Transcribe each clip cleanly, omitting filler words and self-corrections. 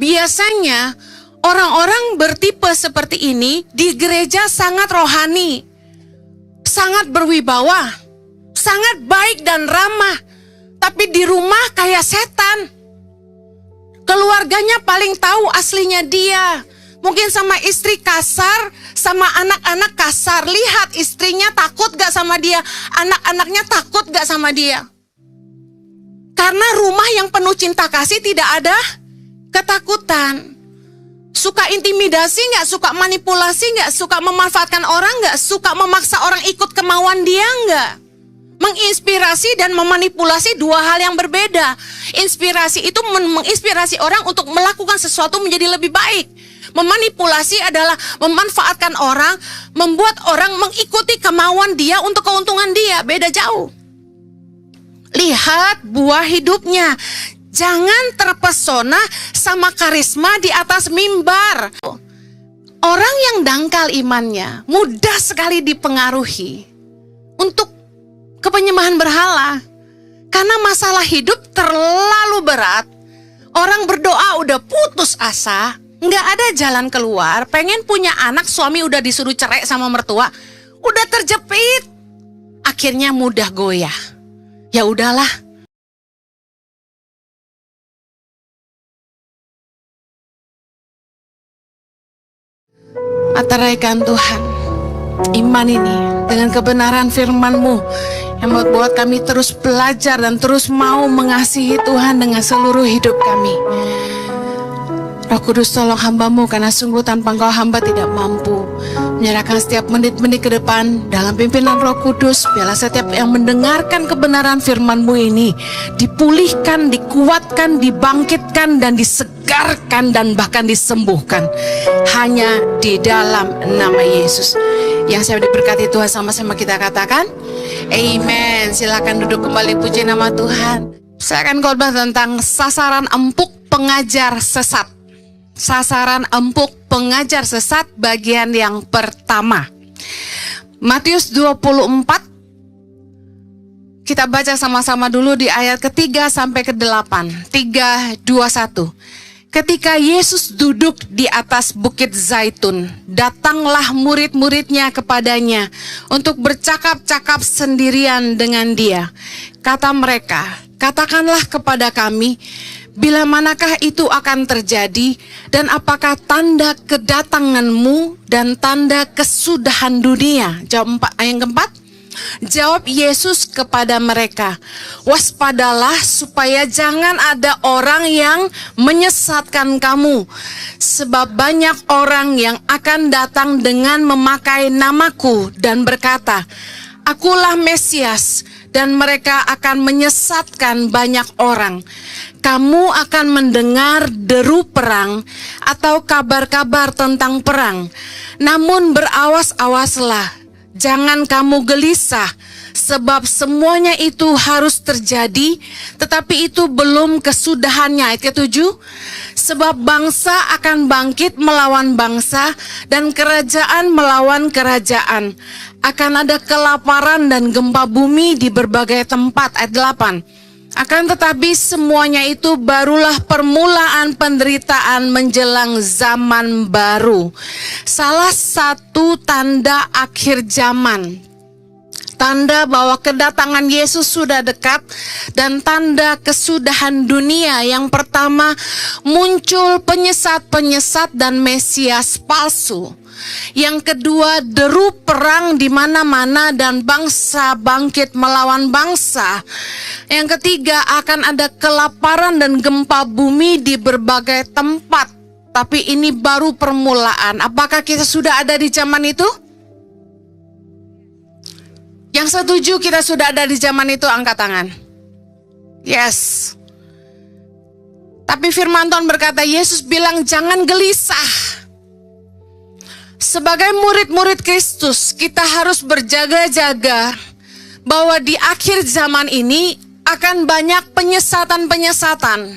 Biasanya orang-orang bertipe seperti ini di gereja sangat rohani, sangat berwibawa, sangat baik dan ramah. Tapi di rumah kayak setan. Keluarganya paling tahu aslinya dia. Mungkin sama istri kasar, sama anak-anak kasar. Lihat istrinya takut gak sama dia, anak-anaknya takut gak sama dia. Karena rumah yang penuh cinta kasih tidak ada ketakutan. Suka intimidasi gak? Suka manipulasi gak? Suka memanfaatkan orang gak? Suka memaksa orang ikut kemauan dia gak? Menginspirasi dan memanipulasi dua hal yang berbeda. Inspirasi itu menginspirasi orang untuk melakukan sesuatu menjadi lebih baik. Memanipulasi adalah memanfaatkan orang, membuat orang mengikuti kemauan dia untuk keuntungan dia. Beda jauh. Lihat buah hidupnya. Jangan terpesona sama karisma di atas mimbar. Orang yang dangkal imannya mudah sekali dipengaruhi untuk kepenyembahan berhala. Karena masalah hidup terlalu berat. Orang berdoa udah putus asa, nggak ada jalan keluar. Pengen punya anak, suami udah disuruh cerai sama mertua, udah terjepit. Akhirnya mudah goyah. Ya udahlah. Materaikan Tuhan, iman ini dengan kebenaran firman-Mu yang membuat kami terus belajar dan terus mau mengasihi Tuhan dengan seluruh hidup kami. Roh Kudus, tolong hamba-Mu, karena sungguh tanpa Engkau hamba tidak mampu. Menyerahkan setiap menit-menit ke depan dalam pimpinan Roh Kudus. Biarlah setiap yang mendengarkan kebenaran firman-Mu ini dipulihkan, dikuatkan, dibangkitkan, dan disegarkan, dan bahkan disembuhkan. Hanya di dalam nama Yesus. Yang saya diberkati Tuhan, sama-sama kita katakan amen. Silakan duduk kembali, puji nama Tuhan. Saya akan khotbah tentang sasaran empuk pengajar sesat. Sasaran empuk pengajar sesat bagian yang pertama. Matius 24. Kita baca sama-sama dulu di ayat ke-3 sampai ke-8. 3, 2, 1. Ketika Yesus duduk di atas bukit Zaitun, datanglah murid-muridnya kepadanya untuk bercakap-cakap sendirian dengan dia. Kata mereka, katakanlah kepada kami, bila manakah itu akan terjadi, dan apakah tanda kedatanganmu dan tanda kesudahan dunia? Jawab yang keempat. Jawab Yesus kepada mereka, waspadalah supaya jangan ada orang yang menyesatkan kamu. Sebab banyak orang yang akan datang dengan memakai namaku dan berkata, akulah Mesias, dan mereka akan menyesatkan banyak orang. Kamu akan mendengar deru perang atau kabar-kabar tentang perang. Namun berawas-awaslah. Jangan kamu gelisah, sebab semuanya itu harus terjadi, tetapi itu belum kesudahannya. Ayat ke-7, sebab bangsa akan bangkit melawan bangsa, dan kerajaan melawan kerajaan. Akan ada kelaparan dan gempa bumi di berbagai tempat. Ayat 8. Akan tetapi semuanya itu barulah permulaan penderitaan menjelang zaman baru. Salah satu tanda akhir zaman, tanda bahwa kedatangan Yesus sudah dekat, dan tanda kesudahan dunia. Yang pertama, muncul penyesat-penyesat dan Mesias palsu. Yang kedua, deru perang di mana-mana dan bangsa bangkit melawan bangsa. Yang ketiga, akan ada kelaparan dan gempa bumi di berbagai tempat. Tapi ini baru permulaan. Apakah kita sudah ada di zaman itu? Yang setuju kita sudah ada di zaman itu, angkat tangan. Yes. Tapi firman Tuhan berkata, Yesus bilang jangan gelisah. Sebagai murid-murid Kristus, kita harus berjaga-jaga bahwa di akhir zaman ini akan banyak penyesatan-penyesatan.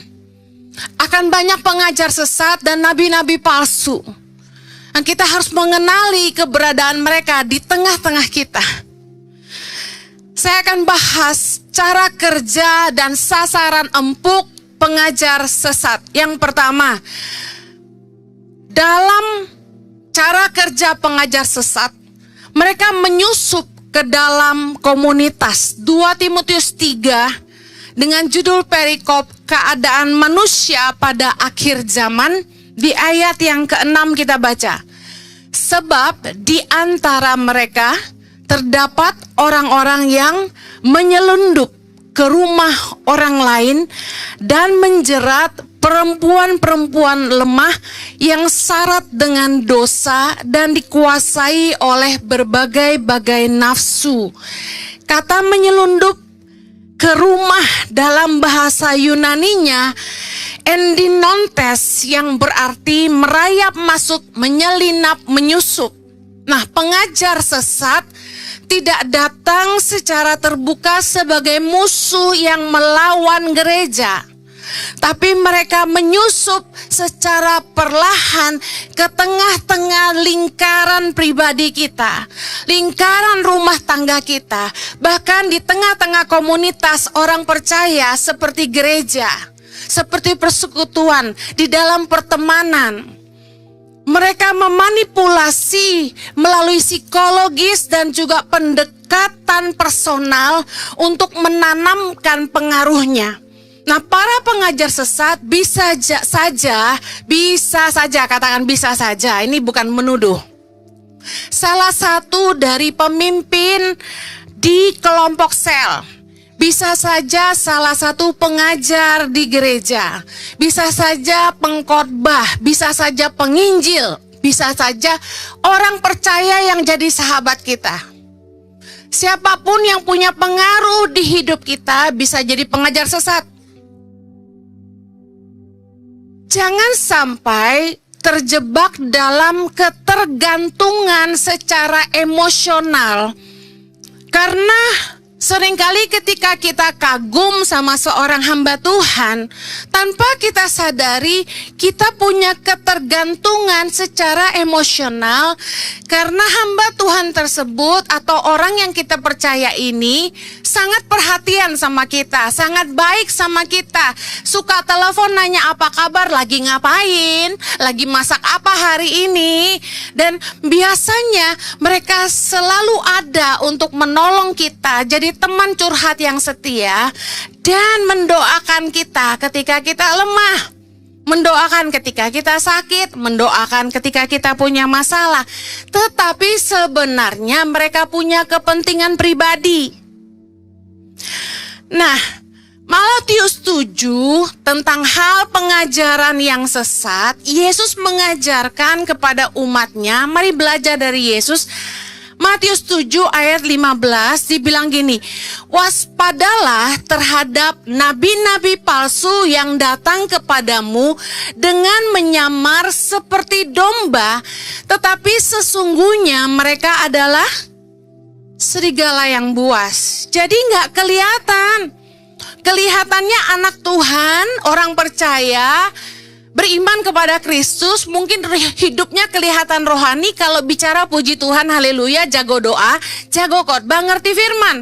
Akan banyak pengajar sesat dan nabi-nabi palsu. Dan kita harus mengenali keberadaan mereka di tengah-tengah kita. Saya akan bahas cara kerja dan sasaran empuk pengajar sesat. Yang pertama, dalam cara kerja pengajar sesat, mereka menyusup ke dalam komunitas. 2 Timotius 3 dengan judul perikop keadaan manusia pada akhir zaman, di ayat yang ke-6 kita baca. Sebab di antara mereka terdapat orang-orang yang menyelundup ke rumah orang lain dan menjerat perempuan-perempuan lemah yang syarat dengan dosa dan dikuasai oleh berbagai-bagai nafsu. Kata menyelundup ke rumah dalam bahasa Yunaninya endinontes, yang berarti merayap masuk, menyelinap, menyusup. Nah, pengajar sesat tidak datang secara terbuka sebagai musuh yang melawan gereja, tapi mereka menyusup secara perlahan ke tengah-tengah lingkaran pribadi kita, lingkaran rumah tangga kita, bahkan di tengah-tengah komunitas orang percaya seperti gereja, seperti persekutuan, di dalam pertemanan. Mereka memanipulasi melalui psikologis dan juga pendekatan personal untuk menanamkan pengaruhnya. Nah, para pengajar sesat bisa saja, katakan bisa saja, ini bukan menuduh. Salah satu dari pemimpin di kelompok sel, bisa saja salah satu pengajar di gereja, bisa saja pengkhotbah, bisa saja penginjil, bisa saja orang percaya yang jadi sahabat kita. Siapapun yang punya pengaruh di hidup kita bisa jadi pengajar sesat. Jangan sampai terjebak dalam ketergantungan secara emosional, karena seringkali ketika kita kagum sama seorang hamba Tuhan, tanpa kita sadari kita punya ketergantungan secara emosional karena hamba Tuhan tersebut atau orang yang kita percaya ini sangat perhatian sama kita, sangat baik sama kita, suka telepon nanya apa kabar, lagi ngapain, lagi masak apa hari ini, dan biasanya mereka selalu ada untuk menolong kita, jadi teman curhat yang setia dan mendoakan kita ketika kita lemah, mendoakan ketika kita sakit, mendoakan ketika kita punya masalah. Tetapi sebenarnya mereka punya kepentingan pribadi. Nah, Matius 7 tentang hal pengajaran yang sesat, Yesus mengajarkan kepada umatnya. Mari belajar dari Yesus. Matius 7 ayat 15 dibilang gini, waspadalah terhadap nabi-nabi palsu yang datang kepadamu dengan menyamar seperti domba, tetapi sesungguhnya mereka adalah serigala yang buas. Jadi nggak kelihatan. Kelihatannya anak Tuhan, orang percaya, beriman kepada Kristus, mungkin hidupnya kelihatan rohani, kalau bicara puji Tuhan, haleluya, jago doa, jago khotbah, ngerti firman.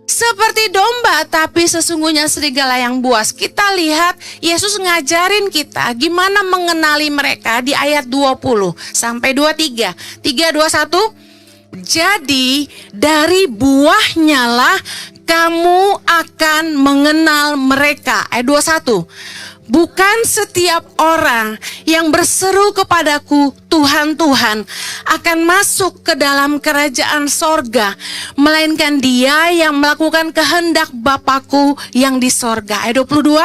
Seperti domba, tapi sesungguhnya serigala yang buas. Kita lihat Yesus ngajarin kita gimana mengenali mereka di ayat 20 sampai 23. 3:21. Jadi dari buahnya lah kamu akan mengenal mereka. Ayat 21. Bukan setiap orang yang berseru kepadaku, Tuhan, Tuhan, akan masuk ke dalam kerajaan sorga, melainkan dia yang melakukan kehendak Bapakku yang di sorga. Ayat 22.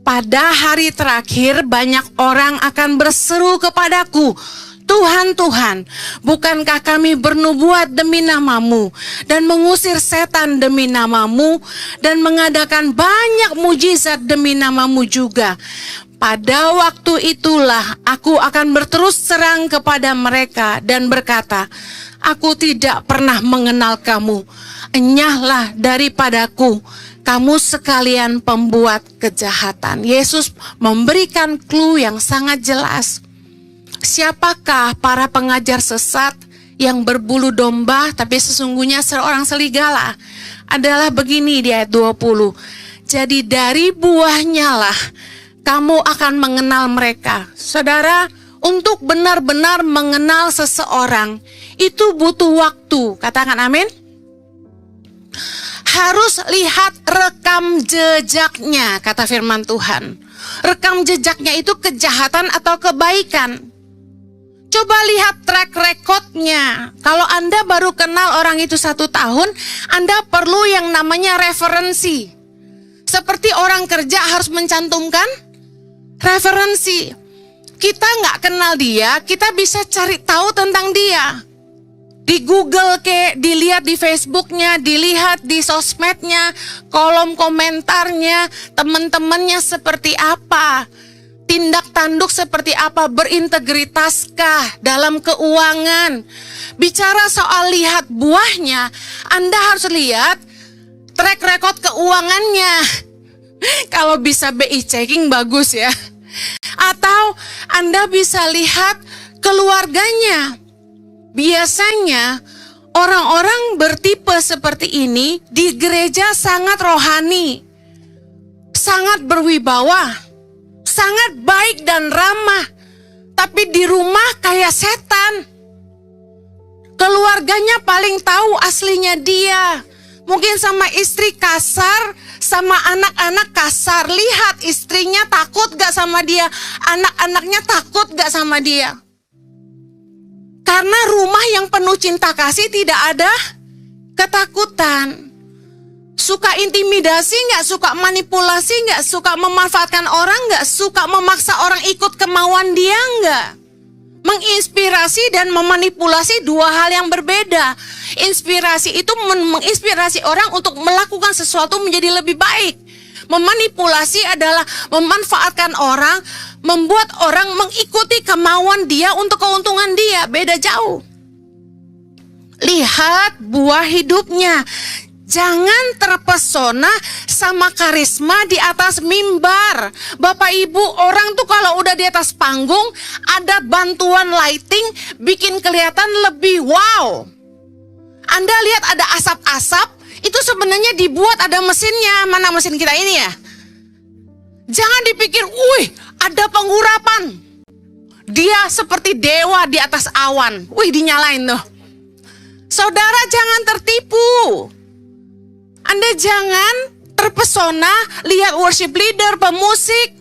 Pada hari terakhir banyak orang akan berseru kepadaku, Tuhan, Tuhan, bukankah kami bernubuat demi namamu dan mengusir setan demi namamu dan mengadakan banyak mujizat demi namamu juga? Pada waktu itulah aku akan berterus terang kepada mereka dan berkata, aku tidak pernah mengenal kamu. Enyahlah daripadaku, kamu sekalian pembuat kejahatan. Yesus memberikan clue yang sangat jelas. Siapakah para pengajar sesat yang berbulu domba tapi sesungguhnya seorang serigala? Adalah begini di ayat 20. Jadi dari buahnya lah kamu akan mengenal mereka. Saudara, untuk benar-benar mengenal seseorang itu butuh waktu. Katakan amin. Harus lihat rekam jejaknya, kata firman Tuhan. Rekam jejaknya itu kejahatan atau kebaikan. Coba lihat track recordnya. Kalau Anda baru kenal orang itu 1 tahun, Anda perlu yang namanya referensi. Seperti orang kerja harus mencantumkan referensi. Kita nggak kenal dia, kita bisa cari tahu tentang dia. Di Google dilihat di Facebooknya, dilihat di sosmednya, kolom komentarnya, teman-temannya seperti apa, tindak tanduk seperti apa, berintegritaskah dalam keuangan. Bicara soal lihat buahnya, Anda harus lihat track record keuangannya. Kalau bisa BI checking bagus ya. Atau Anda bisa lihat keluarganya. Biasanya orang-orang bertipe seperti ini di gereja sangat rohani, sangat berwibawa, sangat baik dan ramah. Tapi di rumah kayak setan. Keluarganya paling tahu aslinya dia. Mungkin sama istri kasar, sama anak-anak kasar. Lihat istrinya takut gak sama dia, anak-anaknya takut gak sama dia. Karena rumah yang penuh cinta kasih tidak ada ketakutan. Suka intimidasi gak, suka manipulasi gak, suka memanfaatkan orang gak, suka memaksa orang ikut kemauan dia gak. Menginspirasi dan memanipulasi dua hal yang berbeda. Inspirasi itu menginspirasi orang untuk melakukan sesuatu menjadi lebih baik. Memanipulasi adalah memanfaatkan orang, membuat orang mengikuti kemauan dia untuk keuntungan dia. Beda jauh. Lihat buah hidupnya. Jangan terpesona sama karisma di atas mimbar. Bapak Ibu, orang tuh kalau udah di atas panggung, ada bantuan lighting, bikin kelihatan lebih wow. Anda lihat ada asap-asap, itu sebenarnya dibuat ada mesinnya. Mana mesin kita ini ya? Jangan dipikir, wih ada pengurapan. Dia seperti dewa di atas awan. Wih dinyalain tuh. Saudara jangan tertipu. Anda jangan terpesona lihat worship leader, pemusik,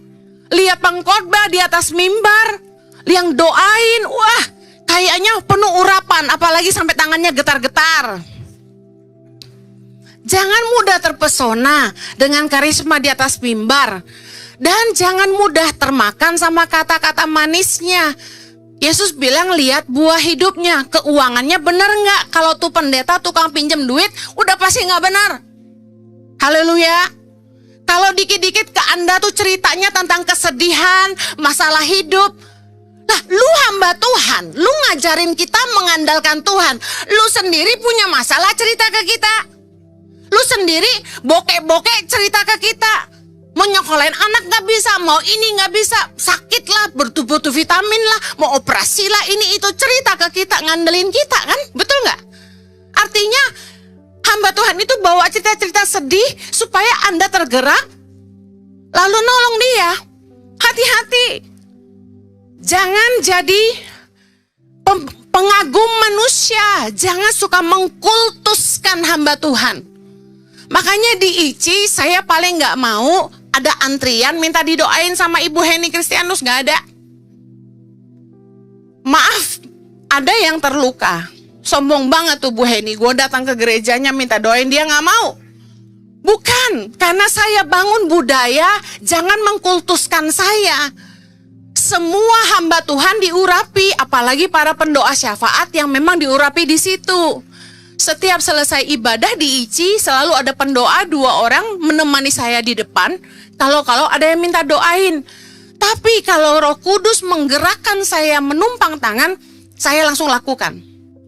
lihat pengkhotbah di atas mimbar, yang doain, wah kayaknya penuh urapan, apalagi sampai tangannya getar-getar. Jangan mudah terpesona dengan karisma di atas mimbar, dan jangan mudah termakan sama kata-kata manisnya. Yesus bilang lihat buah hidupnya, keuangannya benar nggak? Kalau tuh pendeta tukang pinjam duit, udah pasti nggak benar. Haleluya. Kalau dikit-dikit ke Anda tuh ceritanya tentang kesedihan, masalah hidup. Lah lu hamba Tuhan, lu ngajarin kita mengandalkan Tuhan. Lu sendiri punya masalah cerita ke kita. Lu sendiri bokek-bokek cerita ke kita. Mau nyokolain anak gak bisa, mau ini gak bisa, sakit lah, butuh vitamin lah, mau operasi lah, ini itu cerita ke kita, ngandelin kita kan, betul gak? Artinya hamba Tuhan itu bawa cerita-cerita sedih supaya Anda tergerak, lalu nolong dia. Hati-hati, jangan jadi pengagum manusia, jangan suka mengkultuskan hamba Tuhan. Makanya di ICI saya paling gak mau ada antrian minta didoain sama Ibu Heni Kristianus, gak ada. Maaf, ada yang terluka. Sombong banget tuh Bu Heni, gue datang ke gerejanya minta doain, dia gak mau. Bukan, karena saya bangun budaya jangan mengkultuskan saya. Semua hamba Tuhan diurapi, apalagi para pendoa syafaat yang memang diurapi di situ. Setiap selesai ibadah di ICI selalu ada pendoa 2 orang menemani saya di depan. Kalau ada yang minta doain. Tapi kalau Roh Kudus menggerakkan saya menumpang tangan, saya langsung lakukan.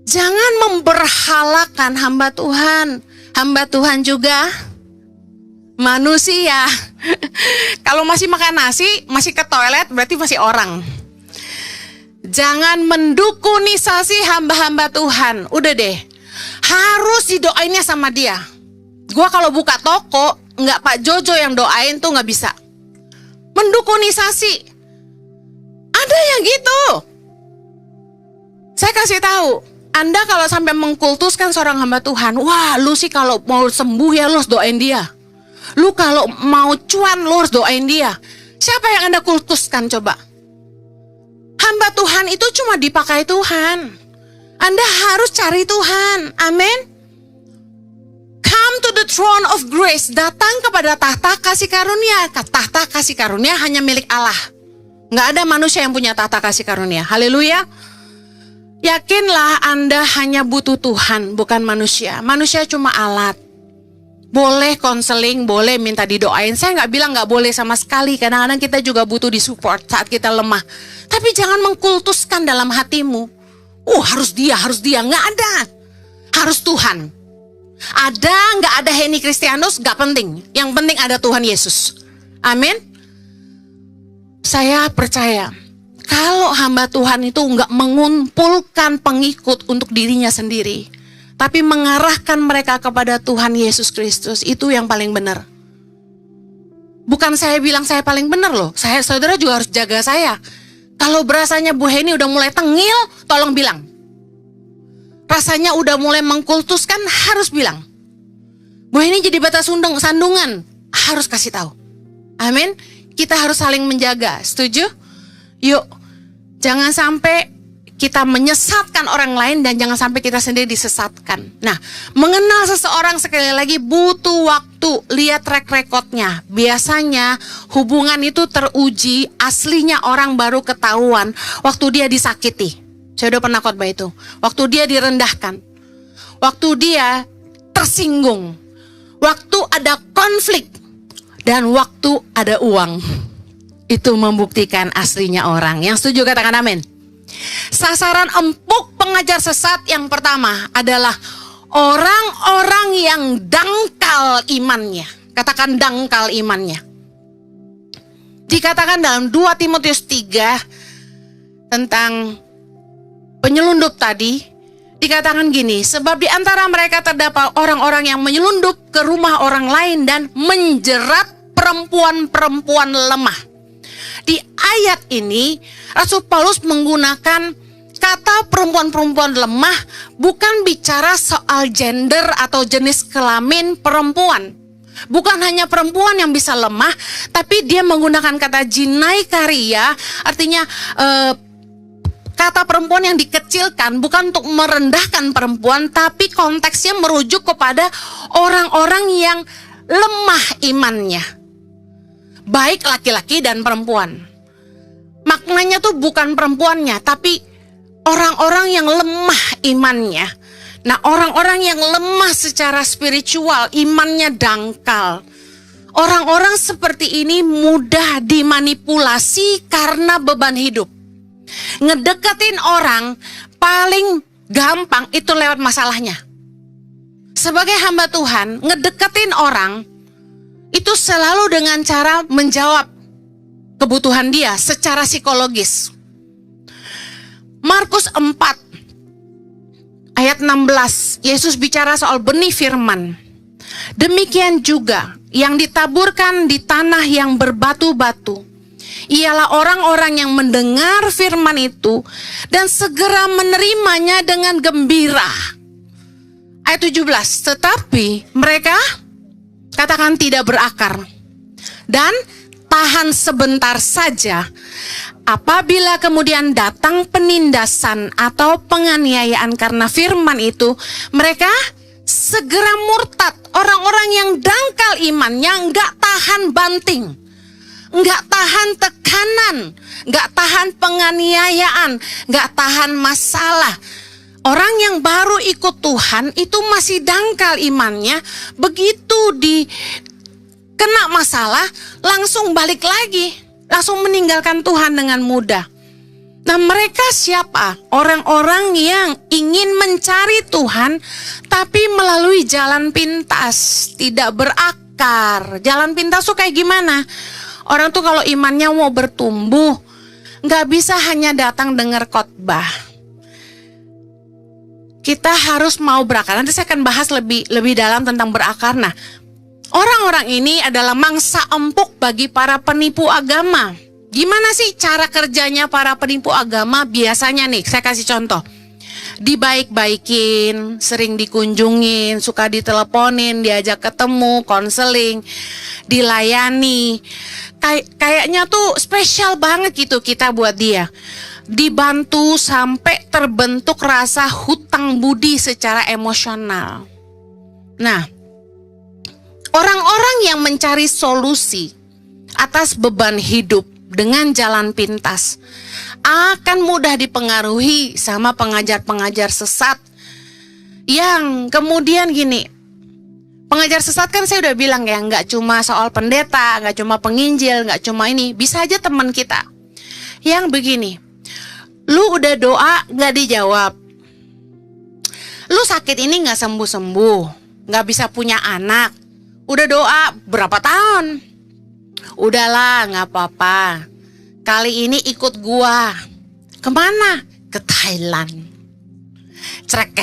Jangan memberhalakan hamba Tuhan. Hamba Tuhan juga manusia. Kalau masih makan nasi, masih ke toilet, berarti masih orang. Jangan mendukunisasi hamba-hamba Tuhan. Udah deh. Harus didoainnya sama dia. Gua kalau buka toko, nggak Pak Jojo yang doain tuh nggak bisa. Mendukunisasi. Ada yang gitu. Saya kasih tahu, Anda kalau sampai mengkultuskan seorang hamba Tuhan, wah lu sih kalau mau sembuh ya lu harus doain dia. Lu kalau mau cuan lu harus doain dia. Siapa yang Anda kultuskan coba? Hamba Tuhan itu cuma dipakai Tuhan. Anda harus cari Tuhan. Amin. Come to the throne of grace. Datang kepada tahta kasih karunia. Tahta kasih karunia hanya milik Allah. Nggak ada manusia yang punya tahta kasih karunia. Haleluya. Yakinlah Anda hanya butuh Tuhan, bukan manusia. Manusia cuma alat. Boleh konseling, boleh minta didoain. Saya nggak bilang nggak boleh sama sekali. Kadang-kadang kita juga butuh disupport saat kita lemah. Tapi jangan mengkultuskan dalam hatimu. Harus dia. Nggak ada. Harus Tuhan. Ada, nggak ada Henny Kristianus, nggak penting. Yang penting ada Tuhan Yesus. Amin. Saya percaya, kalau hamba Tuhan itu nggak mengumpulkan pengikut untuk dirinya sendiri, tapi mengarahkan mereka kepada Tuhan Yesus Kristus, itu yang paling benar. Bukan saya bilang saya paling benar loh. Saudara juga harus jaga saya. Kalau berasanya Bu Heni udah mulai tengil, tolong bilang. Rasanya udah mulai mengkultuskan, harus bilang. Bu Heni jadi bata sandungan, harus kasih tahu. Amin. Kita harus saling menjaga. Setuju? Yuk, jangan sampai kita menyesatkan orang lain dan jangan sampai kita sendiri disesatkan. Nah, mengenal seseorang sekali lagi butuh waktu. Lihat track recordnya. Biasanya hubungan itu teruji, aslinya orang baru ketahuan waktu dia disakiti. Saya udah pernah khotbah itu. Waktu dia direndahkan. Waktu dia tersinggung. Waktu ada konflik. Dan waktu ada uang. Itu membuktikan aslinya orang. Yang setuju katakan amin. Sasaran empuk pengajar sesat yang pertama adalah orang-orang yang dangkal imannya. Katakan dangkal imannya. Dikatakan dalam 2 Timotius 3 tentang penyelundup tadi, dikatakan gini, sebab di antara mereka terdapat orang-orang yang menyelundup ke rumah orang lain dan menjerat perempuan-perempuan lemah. Di ayat ini, Rasul Paulus menggunakan kata perempuan-perempuan lemah bukan bicara soal gender atau jenis kelamin perempuan. Bukan hanya perempuan yang bisa lemah, tapi dia menggunakan kata jinai karya, artinya kata perempuan yang dikecilkan bukan untuk merendahkan perempuan, tapi konteksnya merujuk kepada orang-orang yang lemah imannya. Baik laki-laki dan perempuan. Maknanya tuh bukan perempuannya, tapi orang-orang yang lemah imannya. Nah, orang-orang yang lemah secara spiritual, imannya dangkal. Orang-orang seperti ini mudah dimanipulasi karena beban hidup. Ngedeketin orang paling gampang itu lewat masalahnya. Sebagai hamba Tuhan, ngedeketin orang itu selalu dengan cara menjawab kebutuhan dia secara psikologis. Markus 4 ayat 16, Yesus bicara soal benih firman. Demikian juga yang ditaburkan di tanah yang berbatu-batu, ialah orang-orang yang mendengar firman itu dan segera menerimanya dengan gembira. Ayat 17, tetapi mereka katakan tidak berakar dan tahan sebentar saja. Apabila kemudian datang penindasan atau penganiayaan karena firman itu, mereka segera murtad. Orang-orang yang dangkal imannya nggak tahan banting, nggak tahan tekanan, nggak tahan penganiayaan, nggak tahan masalah. Orang yang baru ikut Tuhan itu masih dangkal imannya, begitu kena masalah langsung balik lagi, langsung meninggalkan Tuhan dengan mudah. Nah, mereka siapa? Orang-orang yang ingin mencari Tuhan tapi melalui jalan pintas, tidak berakar. Jalan pintas tuh kayak gimana? Orang tuh kalau imannya mau bertumbuh, gak bisa hanya datang dengar khotbah. Kita harus mau berakar. Nanti saya akan bahas lebih dalam tentang berakar. Nah, Orang-orang ini adalah mangsa empuk bagi para penipu agama. Gimana sih cara kerjanya para penipu agama? Biasanya nih, saya kasih contoh. Dibaik-baikin, sering dikunjungin, suka diteleponin, diajak ketemu, konseling, dilayani. Kayaknya tuh spesial banget gitu kita buat dia. Dibantu sampai terbentuk rasa hutang budi secara emosional. Nah, orang-orang yang mencari solusi atas beban hidup dengan jalan pintas akan mudah dipengaruhi sama pengajar-pengajar sesat yang kemudian gini. Pengajar sesat kan saya udah bilang ya, nggak cuma soal pendeta, nggak cuma penginjil, nggak cuma ini, bisa aja teman kita yang begini. Lu udah doa nggak dijawab, lu sakit ini nggak sembuh-sembuh, nggak bisa punya anak, udah doa berapa tahun, udahlah nggak apa-apa, kali ini ikut gua. Kemana? Ke Thailand. Crek.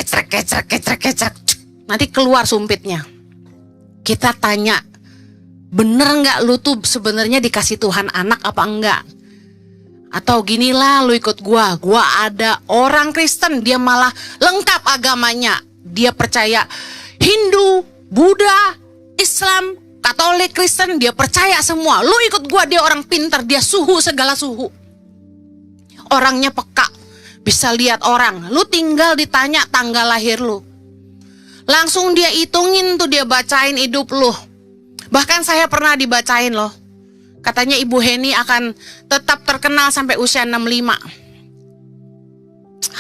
Nanti keluar sumpitnya. Kita tanya, bener nggak lu tuh sebenarnya dikasih Tuhan anak apa enggak? Atau ginilah, lu ikut gua ada orang Kristen, dia malah lengkap agamanya. Dia percaya Hindu, Buddha, Islam, Katolik, Kristen, dia percaya semua. Lu ikut gua, dia orang pintar, dia suhu segala suhu. Orangnya peka, bisa lihat orang. Lu tinggal ditanya tanggal lahir lu, langsung dia hitungin tuh, dia bacain hidup lu. Bahkan saya pernah dibacain loh. Katanya Ibu Heni akan tetap terkenal sampai usia 65.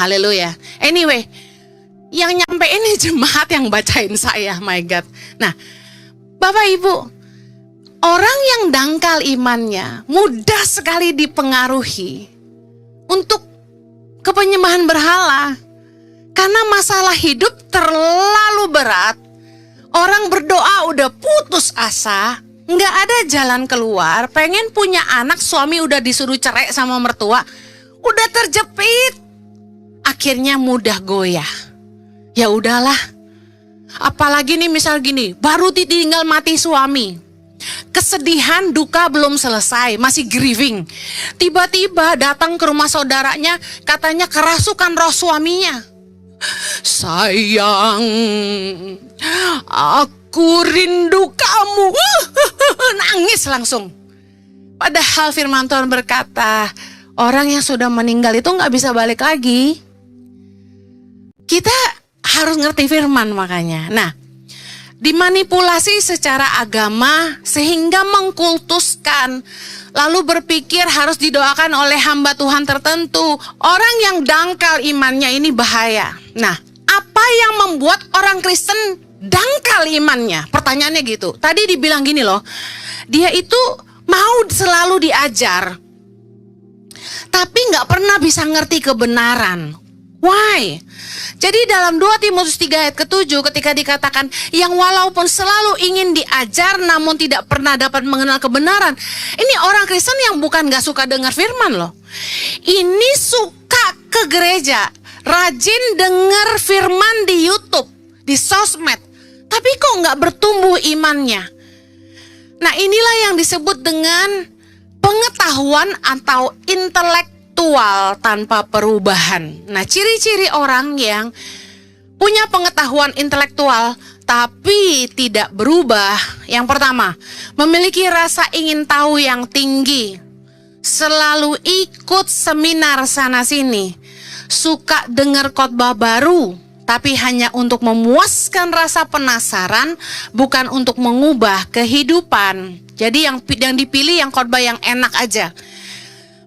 Haleluya. Anyway, yang nyampe ini jemaat yang bacain saya, my God. Nah, Bapak Ibu, orang yang dangkal imannya mudah sekali dipengaruhi untuk kepenyembahan berhala. Karena masalah hidup terlalu berat, orang berdoa udah putus asa, nggak ada jalan keluar, pengen punya anak, suami udah disuruh cerai sama mertua, udah terjepit, akhirnya mudah goyah. Ya udahlah, apalagi nih misal gini, baru ditinggal mati suami, kesedihan duka belum selesai, masih grieving, tiba-tiba datang ke rumah saudaranya, katanya kerasukan roh suaminya. Sayang, aku rindu kamu. Nangis langsung. Padahal firman Tuhan berkata, orang yang sudah meninggal itu gak bisa balik lagi. Kita harus ngerti firman makanya. Nah, dimanipulasi secara agama sehingga mengkultuskan, lalu berpikir harus didoakan oleh hamba Tuhan tertentu. Orang yang dangkal imannya ini bahaya. Nah, apa yang membuat orang Kristen dangkal imannya? Pertanyaannya gitu. Tadi dibilang gini loh, dia itu mau selalu diajar, tapi gak pernah bisa ngerti kebenaran. Why? Jadi dalam 2 Timotius 3 ayat ke-7 ketika dikatakan yang walaupun selalu ingin diajar namun tidak pernah dapat mengenal kebenaran. Ini orang Kristen yang bukan gak suka dengar firman loh. Ini suka ke gereja, rajin dengar firman di YouTube, di sosmed, tapi kok gak bertumbuh imannya. Nah, inilah yang disebut dengan pengetahuan atau intelektual tanpa perubahan. Nah, ciri-ciri orang yang punya pengetahuan intelektual tapi tidak berubah. Yang pertama, memiliki rasa ingin tahu yang tinggi, selalu ikut seminar sana sini, suka dengar khotbah baru, tapi hanya untuk memuaskan rasa penasaran, bukan untuk mengubah kehidupan. Jadi yang dipilih yang khotbah yang enak aja.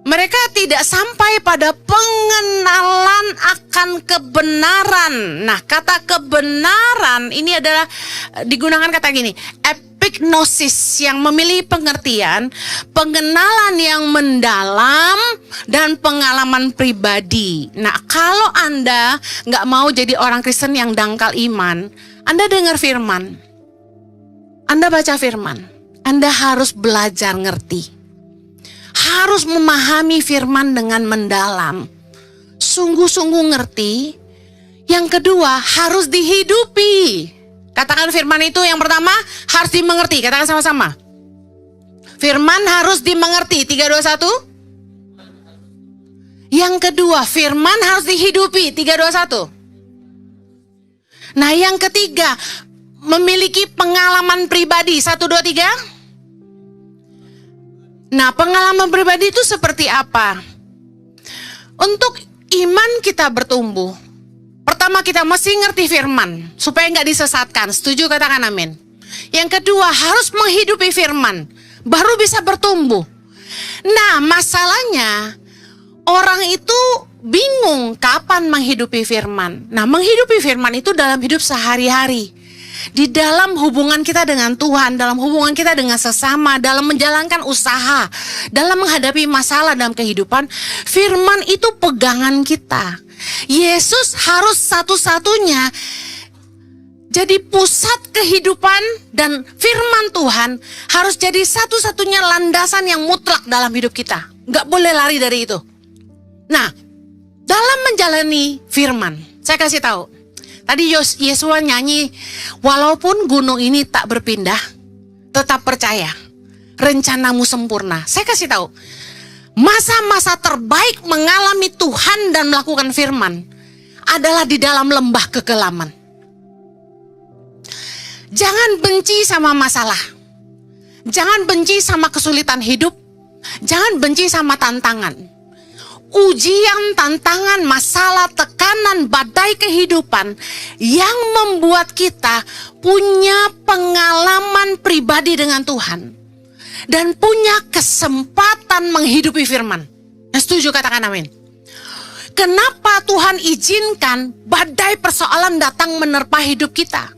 Mereka tidak sampai pada pengenalan akan kebenaran. Nah, kata kebenaran ini adalah digunakan kata gini, epignosis, yang memilih pengertian, pengenalan yang mendalam, dan pengalaman pribadi. Nah, kalau Anda nggak mau jadi orang Kristen yang dangkal iman, Anda dengar firman, Anda baca firman, Anda harus belajar ngerti. Harus memahami firman dengan mendalam, sungguh-sungguh ngerti. Yang kedua, harus dihidupi. Katakan firman itu yang pertama harus dimengerti. Katakan sama-sama. Firman harus dimengerti. 3, 2, 1. Yang kedua, firman harus dihidupi. 3, 2, 1. Nah, yang ketiga, memiliki pengalaman pribadi. 1, 2, 3. Nah, pengalaman pribadi itu seperti apa? Untuk iman kita bertumbuh, pertama kita mesti ngerti firman supaya nggak disesatkan. Setuju? Katakan amin. Yang kedua, harus menghidupi firman, baru bisa bertumbuh. Nah, masalahnya orang itu bingung kapan menghidupi firman. Nah, menghidupi firman itu dalam hidup sehari-hari. Di dalam hubungan kita dengan Tuhan, dalam hubungan kita dengan sesama, dalam menjalankan usaha, dalam menghadapi masalah dalam kehidupan, firman itu pegangan kita. Yesus harus satu-satunya jadi pusat kehidupan, dan firman Tuhan harus jadi satu-satunya landasan yang mutlak dalam hidup kita. Gak boleh lari dari itu. Nah, dalam menjalani firman, saya kasih tahu. Tadi Yesua nyanyi, walaupun gunung ini tak berpindah, tetap percaya, rencanamu sempurna. Saya kasih tahu, masa-masa terbaik mengalami Tuhan dan melakukan firman adalah di dalam lembah kekelaman. Jangan benci sama masalah, jangan benci sama kesulitan hidup, jangan benci sama tantangan. Ujian, tantangan, masalah, tekanan, badai kehidupan yang membuat kita punya pengalaman pribadi dengan Tuhan dan punya kesempatan menghidupi firman. Setuju? Katakan amin. Kenapa Tuhan izinkan badai persoalan datang menerpa hidup kita?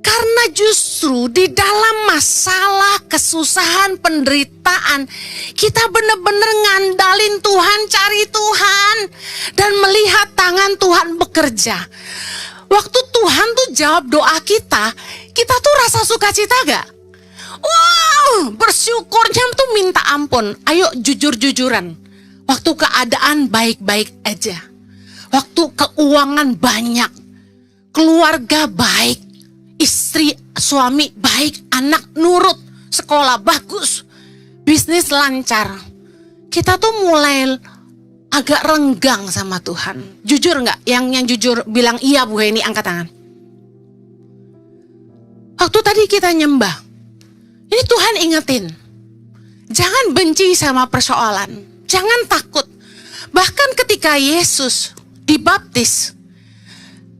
Karena justru di dalam masalah, kesusahan, penderitaan, kita benar-benar ngandalin Tuhan, cari Tuhan, dan melihat tangan Tuhan bekerja. Waktu Tuhan tuh jawab doa kita tuh rasa sukacita gak? Wow, bersyukurnya tuh minta ampun. Ayo jujur-jujuran. Waktu keadaan baik-baik aja, waktu keuangan banyak, keluarga baik, istri, suami baik, anak nurut, sekolah bagus, bisnis lancar, kita tuh mulai agak renggang sama Tuhan. Jujur nggak? Yang jujur bilang iya Bu Heni, angkat tangan. Waktu tadi kita nyembah, ini Tuhan ingetin, jangan benci sama persoalan, jangan takut. Bahkan ketika Yesus dibaptis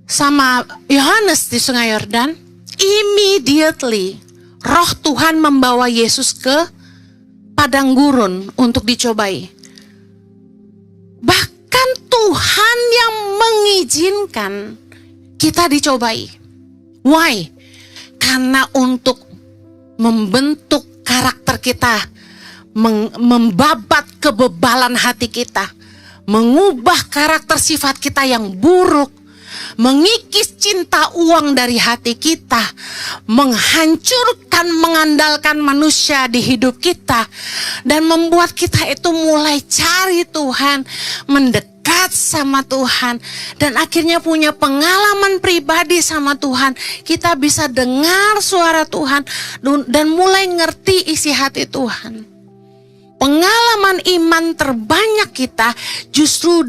sama Yohanes di Sungai Yordan, immediately Roh Tuhan membawa Yesus ke padang gurun untuk dicobai. Bahkan Tuhan yang mengizinkan kita dicobai. Why? Karena untuk membentuk karakter kita, membabat kebebalan hati kita, mengubah karakter sifat kita yang buruk, mengikis cinta uang dari hati kita, menghancurkan mengandalkan manusia di hidup kita, dan membuat kita itu mulai cari Tuhan, mendekat sama Tuhan, dan akhirnya punya pengalaman pribadi sama Tuhan. Kita bisa dengar suara Tuhan dan mulai ngerti isi hati Tuhan. Pengalaman iman terbanyak kita justru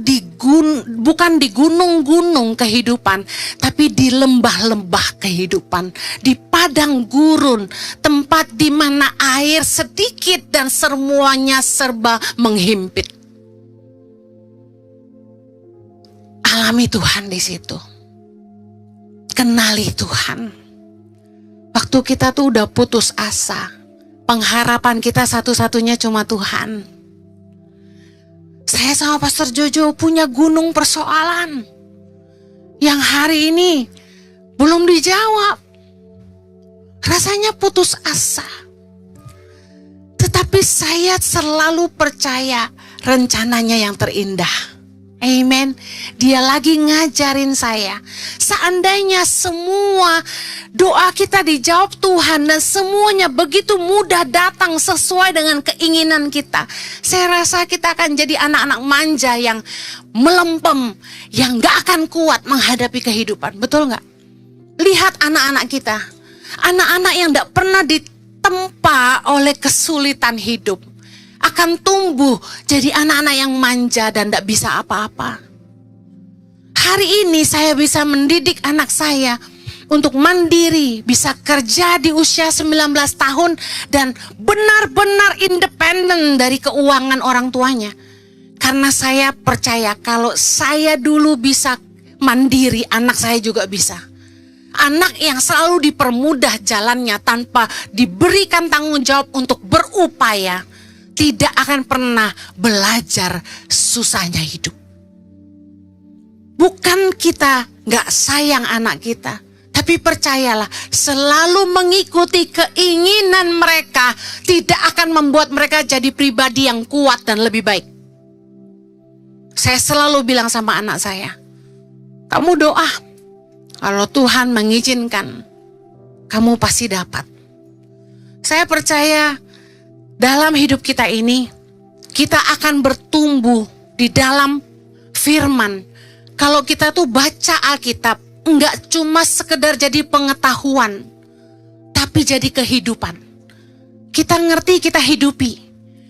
bukan di gunung-gunung kehidupan, tapi di lembah-lembah kehidupan, di padang gurun, tempat di mana air sedikit dan semuanya serba menghimpit. Alami Tuhan di situ, kenali Tuhan. Waktu kita tuh udah putus asa, pengharapan kita satu-satunya cuma Tuhan. Saya sama Pastor Jojo punya gunung persoalan yang hari ini belum dijawab. Rasanya putus asa. Tetapi saya selalu percaya rencananya yang terindah. Amen. Dia lagi ngajarin saya. Seandainya semua doa kita dijawab Tuhan dan semuanya begitu mudah datang sesuai dengan keinginan kita, saya rasa kita akan jadi anak-anak manja yang melempem, yang gak akan kuat menghadapi kehidupan. Betul gak? Lihat anak-anak kita. Anak-anak yang tidak pernah ditempa oleh kesulitan hidup akan tumbuh jadi anak-anak yang manja dan tidak bisa apa-apa. Hari ini saya bisa mendidik anak saya untuk mandiri, bisa kerja di usia 19 tahun dan benar-benar independen dari keuangan orang tuanya. Karena saya percaya kalau saya dulu bisa mandiri, anak saya juga bisa. Anak yang selalu dipermudah jalannya tanpa diberikan tanggung jawab untuk berupaya, tidak akan pernah belajar susahnya hidup. Bukan kita gak sayang anak kita, tapi percayalah, selalu mengikuti keinginan mereka tidak akan membuat mereka jadi pribadi yang kuat dan lebih baik. Saya selalu bilang sama anak saya, kamu doa, kalau Tuhan mengizinkan, kamu pasti dapat. Saya percaya dalam hidup kita ini, kita akan bertumbuh di dalam firman. Kalau kita tuh baca Alkitab, enggak cuma sekedar jadi pengetahuan, tapi jadi kehidupan. Kita ngerti, kita hidupi.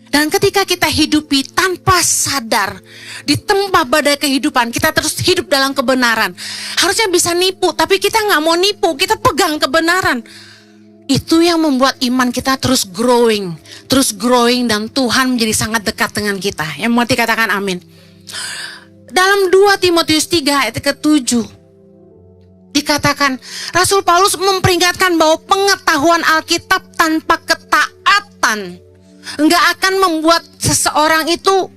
Dan ketika kita hidupi tanpa sadar, di tempat badai kehidupan, kita terus hidup dalam kebenaran. Harusnya bisa nipu, tapi kita nggak mau nipu, kita pegang kebenaran. Itu yang membuat iman kita terus growing dan Tuhan menjadi sangat dekat dengan kita. Yang mau dikatakan amin. Dalam 2 Timotius 3 ayat ke-7 dikatakan, Rasul Paulus memperingatkan bahwa pengetahuan Alkitab tanpa ketaatan enggak akan membuat seseorang itu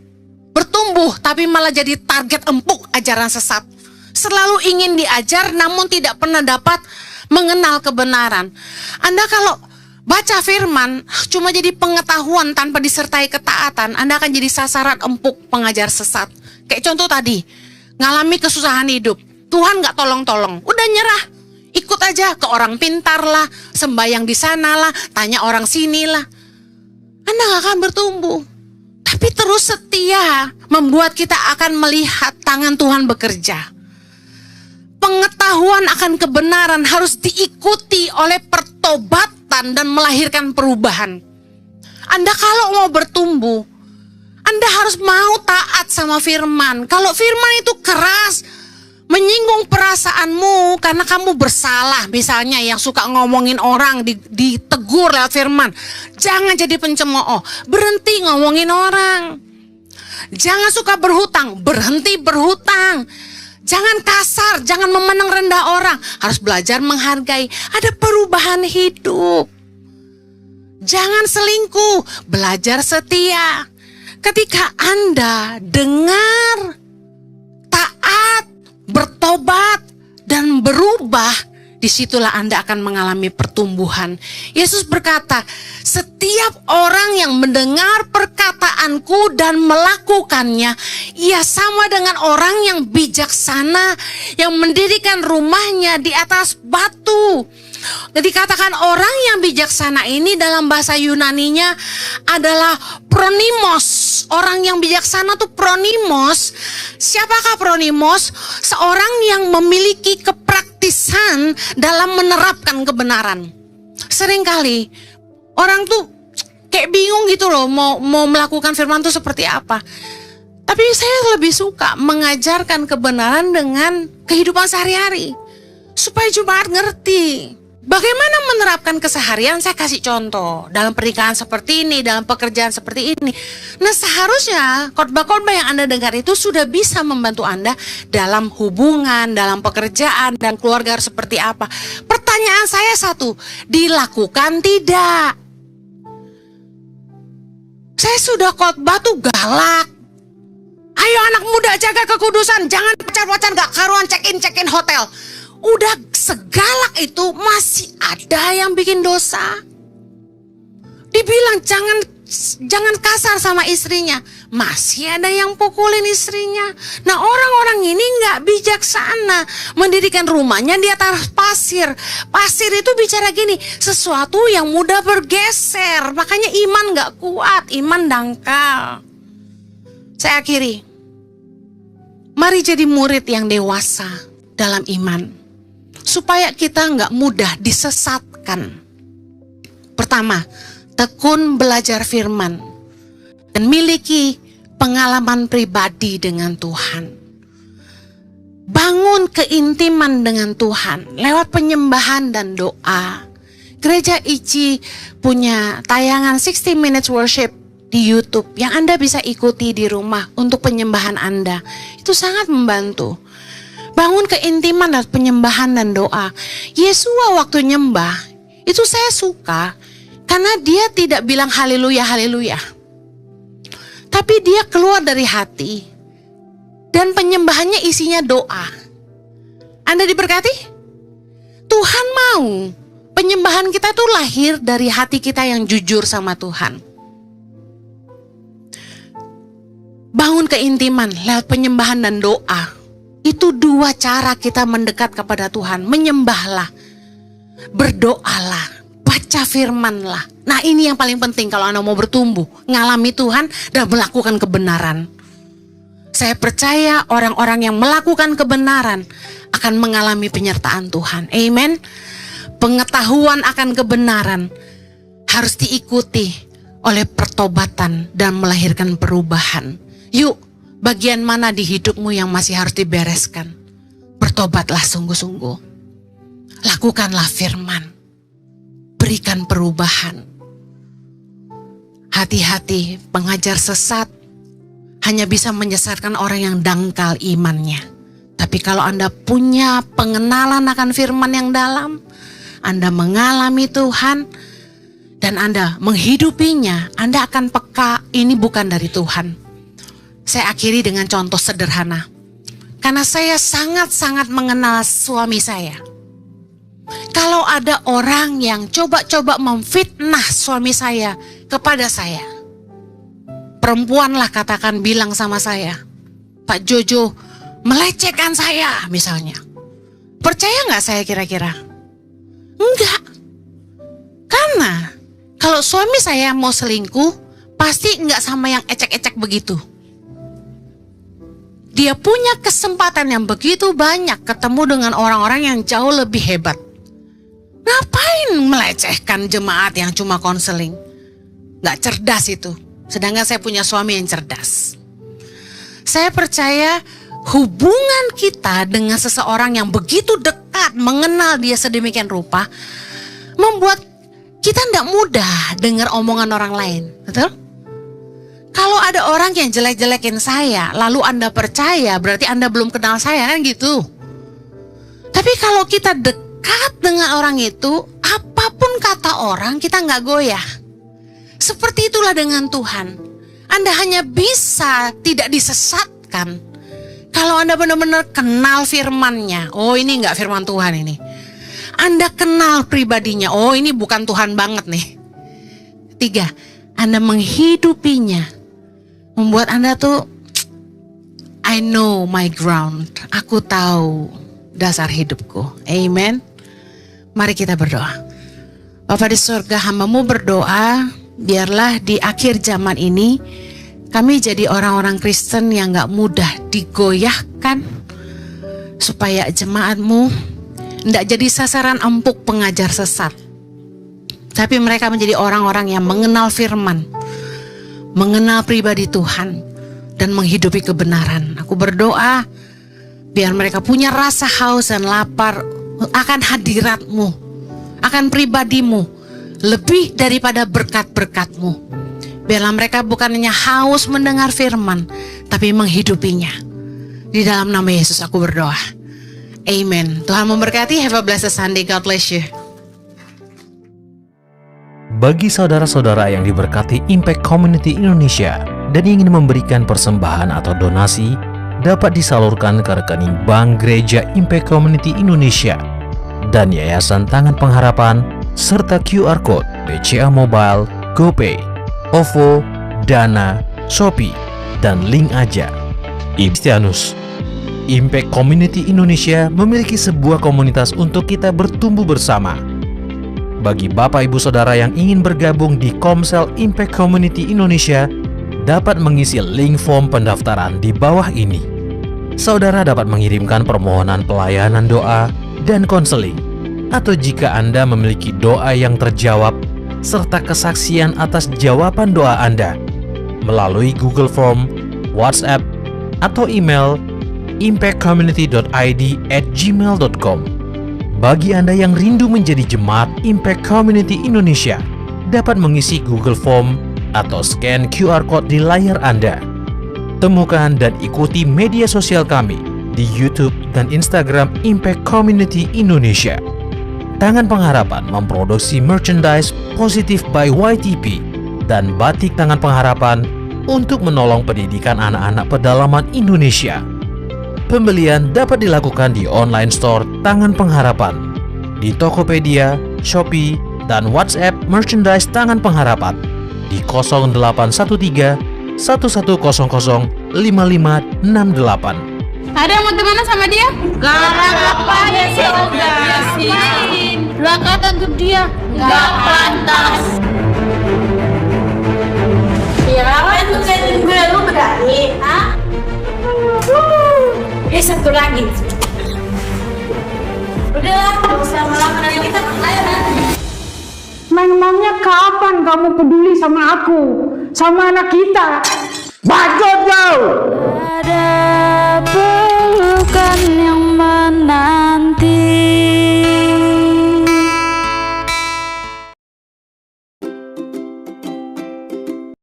bertumbuh, tapi malah jadi target empuk ajaran sesat. Selalu ingin diajar namun tidak pernah dapat mengenal kebenaran. Anda kalau baca firman cuma jadi pengetahuan tanpa disertai ketaatan, Anda akan jadi sasaran empuk pengajar sesat. Kayak contoh tadi, ngalami kesusahan hidup, Tuhan gak tolong-tolong, udah nyerah. Ikut aja ke orang pintar lah, sembayang di sana lah, tanya orang sini lah. Anda gak akan bertumbuh. Tapi terus setia membuat kita akan melihat tangan Tuhan bekerja. Pengetahuan akan kebenaran harus diikuti oleh pertobatan dan melahirkan perubahan. Anda kalau mau bertumbuh, Anda harus mau taat sama firman. Kalau firman itu keras, menyinggung perasaanmu karena kamu bersalah, misalnya yang suka ngomongin orang, ditegur lewat firman, jangan jadi pencemooh, berhenti ngomongin orang. Jangan suka berhutang, berhenti berhutang. Jangan kasar, jangan memandang rendah orang, harus belajar menghargai. Ada perubahan hidup. Jangan selingkuh, belajar setia. Ketika Anda dengar, taat, bertobat dan berubah, disitulah Anda akan mengalami pertumbuhan. Yesus berkata, setiap orang yang mendengar perkataanku dan melakukannya, ia sama dengan orang yang bijaksana yang mendirikan rumahnya di atas batu. Dikatakan orang yang bijaksana ini dalam bahasa Yunaninya adalah pronimos. Orang yang bijaksana tuh pronimos. Siapakah pronimos? Seorang yang memiliki kepraktisan dalam menerapkan kebenaran. Seringkali orang tuh kayak bingung gitu loh, mau melakukan firman tuh seperti apa. Tapi saya lebih suka mengajarkan kebenaran dengan kehidupan sehari-hari, supaya jemaat ngerti bagaimana menerapkan keseharian. Saya kasih contoh dalam pernikahan seperti ini, dalam pekerjaan seperti ini. Nah, seharusnya khotbah-khotbah yang Anda dengar itu sudah bisa membantu Anda dalam hubungan, dalam pekerjaan, dan keluarga seperti apa. Pertanyaan saya satu, dilakukan tidak? Saya sudah khotbah tuh galak. Ayo anak muda jaga kekudusan, jangan pacar-pacar gak karuan check-in hotel. Udah segalak itu masih ada yang bikin dosa. Dibilang jangan kasar sama istrinya, masih ada yang pukulin istrinya. Nah, orang-orang ini nggak bijaksana, mendirikan rumahnya di atas pasir. Pasir itu bicara gini, sesuatu yang mudah bergeser. Makanya iman nggak kuat, iman dangkal. Saya akhiri, mari jadi murid yang dewasa dalam iman. supaya kita nggak mudah disesatkan. Pertama, tekun belajar firman dan miliki pengalaman pribadi dengan Tuhan. Bangun keintiman dengan Tuhan lewat penyembahan dan doa. Gereja ICI punya tayangan 60 minutes worship di YouTube yang Anda bisa ikuti di rumah untuk penyembahan Anda. Itu sangat membantu. Bangun keintiman dan penyembahan dan doa. Yesua waktu nyembah, itu saya suka karena dia tidak bilang haleluya, haleluya. Tapi dia keluar dari hati dan penyembahannya isinya doa. Anda diberkati? Tuhan mau penyembahan kita tuh lahir dari hati kita yang jujur sama Tuhan. Bangun keintiman lewat penyembahan dan doa. Itu dua cara kita mendekat kepada Tuhan. Menyembahlah, berdoalah, baca firmanlah. Nah, ini yang paling penting kalau Anda mau bertumbuh, ngalami Tuhan dan melakukan kebenaran. Saya percaya orang-orang yang melakukan kebenaran akan mengalami penyertaan Tuhan. Amen. Pengetahuan akan kebenaran harus diikuti oleh pertobatan dan melahirkan perubahan. Yuk, bagian mana di hidupmu yang masih harus dibereskan? Bertobatlah sungguh-sungguh. Lakukanlah firman. Berikan perubahan. Hati-hati, pengajar sesat hanya bisa menyesatkan orang yang dangkal imannya. Tapi kalau Anda punya pengenalan akan firman yang dalam, Anda mengalami Tuhan, dan Anda menghidupinya, Anda akan peka ini bukan dari Tuhan. Saya akhiri dengan contoh sederhana. Karena saya sangat-sangat mengenal suami saya. Kalau ada orang yang coba-coba memfitnah suami saya kepada saya, perempuan lah katakan bilang sama saya, Pak Jojo melecehkan saya misalnya. Percaya gak saya kira-kira? Enggak. Karena kalau suami saya mau selingkuh, pasti enggak sama yang ecek-ecek begitu. Dia punya kesempatan yang begitu banyak ketemu dengan orang-orang yang jauh lebih hebat. Ngapain melecehkan jemaat yang cuma konseling? Gak cerdas itu. Sedangkan saya punya suami yang cerdas. Saya percaya hubungan kita dengan seseorang yang begitu dekat, mengenal dia sedemikian rupa, membuat kita gak mudah dengar omongan orang lain. Betul? Kalau ada orang yang jelek-jelekin saya, lalu Anda percaya, berarti Anda belum kenal saya, kan gitu. Tapi kalau kita dekat dengan orang itu, apapun kata orang, kita nggak goyah. Seperti itulah dengan Tuhan. Anda hanya bisa tidak disesatkan kalau Anda benar-benar kenal firman-Nya. Oh, ini nggak firman Tuhan ini. Anda kenal pribadinya. Oh, ini bukan Tuhan banget nih. 3, Anda menghidupinya. Membuat Anda tuh, I know my ground. Aku tahu dasar hidupku. Amen. Mari kita berdoa. Bapa di surga, hamba-Mu berdoa, biarlah di akhir zaman ini, kami jadi orang-orang Kristen yang gak mudah digoyahkan, supaya jemaat-Mu tidak jadi sasaran empuk pengajar sesat. Tapi mereka menjadi orang-orang yang mengenal firman, mengenal pribadi Tuhan, dan menghidupi kebenaran. Aku berdoa biar mereka punya rasa haus dan lapar akan hadirat-Mu, akan pribadi-Mu, lebih daripada berkat-berkat-Mu. Biarlah mereka bukan hanya haus mendengar firman, tapi menghidupinya. Di dalam nama Yesus aku berdoa. Amen. Tuhan memberkati. Have a blessed Sunday. God bless you. Bagi saudara-saudara yang diberkati Impact Community Indonesia dan ingin memberikan persembahan atau donasi, dapat disalurkan ke rekening Bank Gereja Impact Community Indonesia dan Yayasan Tangan Pengharapan, serta QR Code BCA Mobile, GoPay, OVO, Dana, Shopee, dan link aja. Ibstianus. Impact Community Indonesia memiliki sebuah komunitas untuk kita bertumbuh bersama. Bagi Bapak Ibu Saudara yang ingin bergabung di Komsel Impact Community Indonesia, dapat mengisi link form pendaftaran di bawah ini. Saudara dapat mengirimkan permohonan pelayanan doa, dan konseling. Atau jika Anda memiliki doa yang terjawab serta kesaksian atas jawaban doa Anda melalui Google Form, WhatsApp, atau email impactcommunity.id@gmail.com. Bagi Anda yang rindu menjadi jemaat Impact Community Indonesia, dapat mengisi Google Form atau scan QR Code di layar Anda. Temukan dan ikuti media sosial kami di YouTube dan Instagram Impact Community Indonesia. Tangan Pengharapan memproduksi merchandise Positive by YTP dan batik Tangan Pengharapan untuk menolong pendidikan anak-anak pedalaman Indonesia. Pembelian dapat dilakukan di online store Tangan Pengharapan, di Tokopedia, Shopee, dan WhatsApp merchandise Tangan Pengharapan di 0813 1100 5568. Ada yang mau temenan sama dia? Karena apa ya sih? Dua kata untuk dia nggak pantas. Ya, itu saya gue lu berani, ah? Satu lagi. Udah, gak usah lama dari kita. Ayo, Memangnya kapan kamu peduli sama aku, sama anak kita? Bacot kau!